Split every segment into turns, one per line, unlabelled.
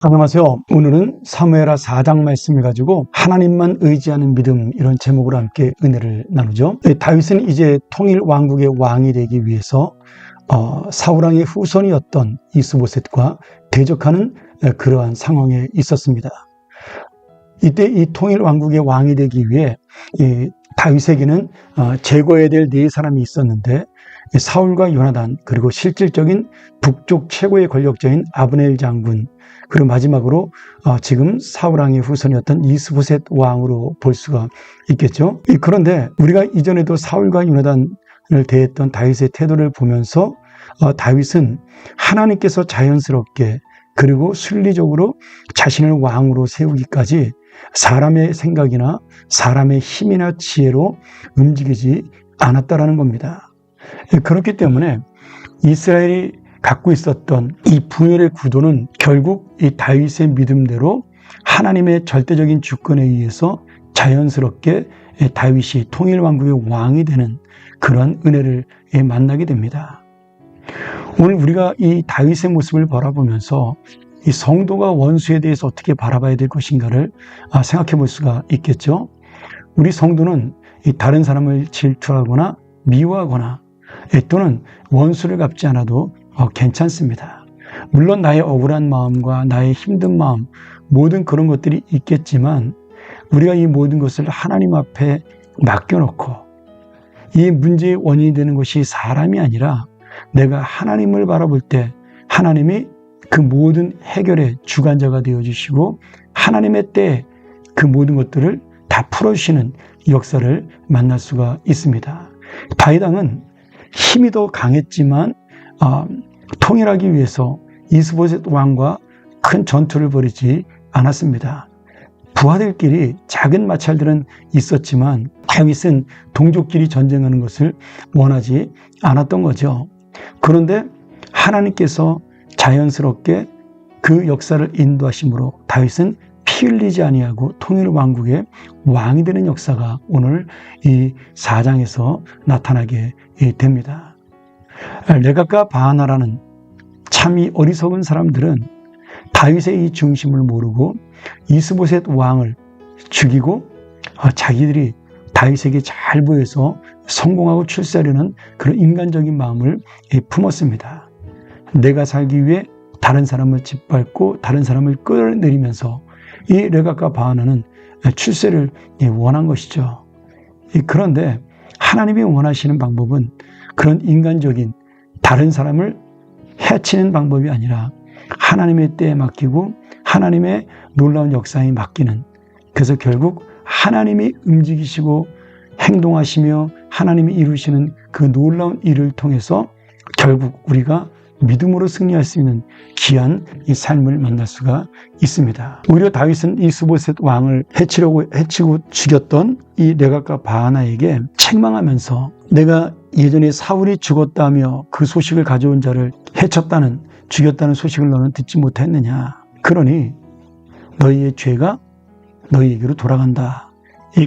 안녕하세요. 오늘은 사무엘하 4장 말씀을 가지고 하나님만 의지하는 믿음, 이런 제목으로 함께 은혜를 나누죠. 다윗은 이제 통일 왕국의 왕이 되기 위해서 사울왕의 후손이었던 이스보셋과 대적하는 그러한 상황에 있었습니다. 이때 이 통일 왕국의 왕이 되기 위해 다윗에게는 제거해야 될 네 사람이 있었는데, 사울과 요나단, 그리고 실질적인 북쪽 최고의 권력자인 아브넬 장군, 그리고 마지막으로 지금 사울왕의 후손이었던 이스보셋 왕으로 볼 수가 있겠죠. 그런데 우리가 이전에도 사울과 요나단을 대했던 다윗의 태도를 보면서 다윗은 하나님께서 자연스럽게 그리고 순리적으로 자신을 왕으로 세우기까지 사람의 생각이나 사람의 힘이나 지혜로 움직이지 않았다라는 겁니다. 그렇기 때문에 이스라엘이 갖고 있었던 이 분열의 구도는 결국 이 다윗의 믿음대로 하나님의 절대적인 주권에 의해서 자연스럽게 다윗이 통일왕국의 왕이 되는 그러한 은혜를 만나게 됩니다. 오늘 우리가 이 다윗의 모습을 바라보면서 이 성도가 원수에 대해서 어떻게 바라봐야 될 것인가를 생각해 볼 수가 있겠죠. 우리 성도는 이 다른 사람을 질투하거나 미워하거나 또는 원수를 갚지 않아도 괜찮습니다. 물론 나의 억울한 마음과 나의 힘든 마음, 모든 그런 것들이 있겠지만 우리가 이 모든 것을 하나님 앞에 맡겨놓고 이 문제의 원인이 되는 것이 사람이 아니라 내가 하나님을 바라볼 때 하나님이 그 모든 해결의 주관자가 되어주시고 하나님의 때에 그 모든 것들을 다 풀어주시는 역사를 만날 수가 있습니다. 다윗 왕은 힘이 더 강했지만 통일하기 위해서 이스보셋 왕과 큰 전투를 벌이지 않았습니다. 부하들끼리 작은 마찰들은 있었지만 다윗은 동족끼리 전쟁하는 것을 원하지 않았던 거죠. 그런데 하나님께서 자연스럽게 그 역사를 인도하심으로 다윗은 피 흘리지 아니하고 통일 왕국의 왕이 되는 역사가 오늘 이 4장에서 나타나게 됩니다. 레갑과 바하나라는 참 이 어리석은 사람들은 다윗의 이 중심을 모르고 이스보셋 왕을 죽이고 자기들이 다윗에게 잘 보여서 성공하고 출세하려는 그런 인간적인 마음을 품었습니다. 내가 살기 위해 다른 사람을 짓밟고 다른 사람을 끌어내리면서 이 레갑과 바하나는 출세를 원한 것이죠. 그런데 하나님이 원하시는 방법은 그런 인간적인 다른 사람을 해치는 방법이 아니라 하나님의 때에 맡기고 하나님의 놀라운 역사에 맡기는, 그래서 결국 하나님이 움직이시고 행동하시며 하나님이 이루시는 그 놀라운 일을 통해서 결국 우리가 믿음으로 승리할 수 있는 귀한 이 삶을 만날 수가 있습니다. 오히려 다윗은 이스보셋 왕을 해치고 죽였던 이 레갑과 바하나에게 책망하면서 내가 예전에 사울이 죽었다며 그 소식을 가져온 자를 죽였다는 소식을 너는 듣지 못했느냐. 그러니 너희의 죄가 너희에게로 돌아간다.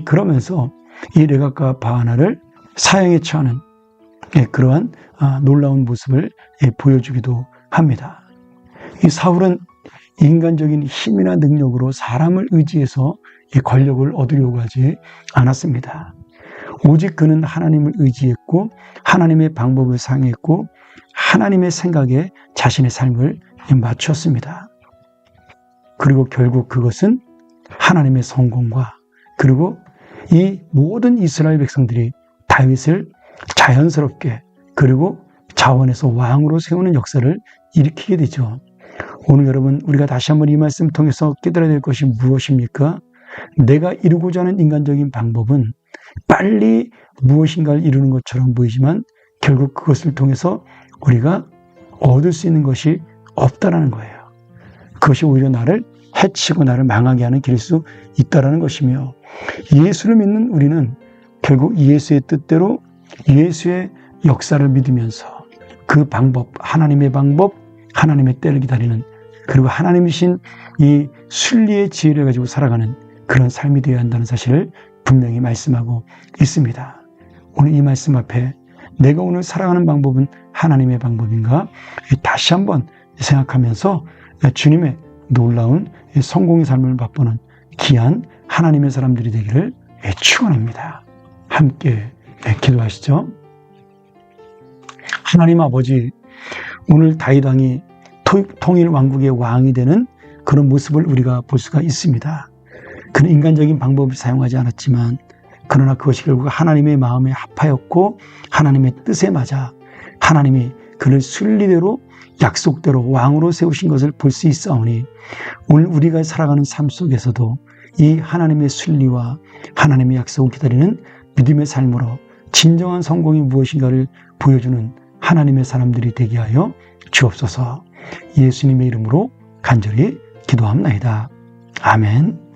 그러면서 이 레갑과 바하나를 사형에 처하는 그러한 놀라운 모습을 보여주기도 합니다. 이 사울은 인간적인 힘이나 능력으로 사람을 의지해서 이 권력을 얻으려고 하지 않았습니다. 오직 그는 하나님을 의지했고 하나님의 방법을 사용했고 하나님의 생각에 자신의 삶을 맞췄습니다. 그리고 결국 그것은 하나님의 성공과 그리고 이 모든 이스라엘 백성들이 다윗을 자연스럽게 그리고 자원해서 왕으로 세우는 역사를 일으키게 되죠. 오늘 여러분, 우리가 다시 한번 이 말씀 통해서 깨달아야 될 것이 무엇입니까? 내가 이루고자 하는 인간적인 방법은 빨리 무엇인가를 이루는 것처럼 보이지만 결국 그것을 통해서 우리가 얻을 수 있는 것이 없다라는 거예요. 그것이 오히려 나를 해치고 나를 망하게 하는 길일 수 있다라는 것이며, 예수를 믿는 우리는 결국 예수의 뜻대로 예수의 역사를 믿으면서 그 방법, 하나님의 방법, 하나님의 때를 기다리는, 그리고 하나님이신 이 순리의 지혜를 가지고 살아가는 그런 삶이 되어야 한다는 사실을 분명히 말씀하고 있습니다. 오늘 이 말씀 앞에 내가 오늘 살아가는 방법은 하나님의 방법인가? 다시 한번 생각하면서 주님의 놀라운 성공의 삶을 맛보는 귀한 하나님의 사람들이 되기를 축원합니다. 함께 기도하시죠. 하나님 아버지, 오늘 다윗 왕이 통일 왕국의 왕이 되는 그런 모습을 우리가 볼 수가 있습니다. 그는 인간적인 방법을 사용하지 않았지만 그러나 그것이 결국 하나님의 마음에 합하였고 하나님의 뜻에 맞아 하나님이 그를 순리대로 약속대로 왕으로 세우신 것을 볼 수 있사오니 오늘 우리가 살아가는 삶 속에서도 이 하나님의 순리와 하나님의 약속을 기다리는 믿음의 삶으로 진정한 성공이 무엇인가를 보여주는 하나님의 사람들이 되게 하여 주옵소서. 예수님의 이름으로 간절히 기도합나이다. 아멘.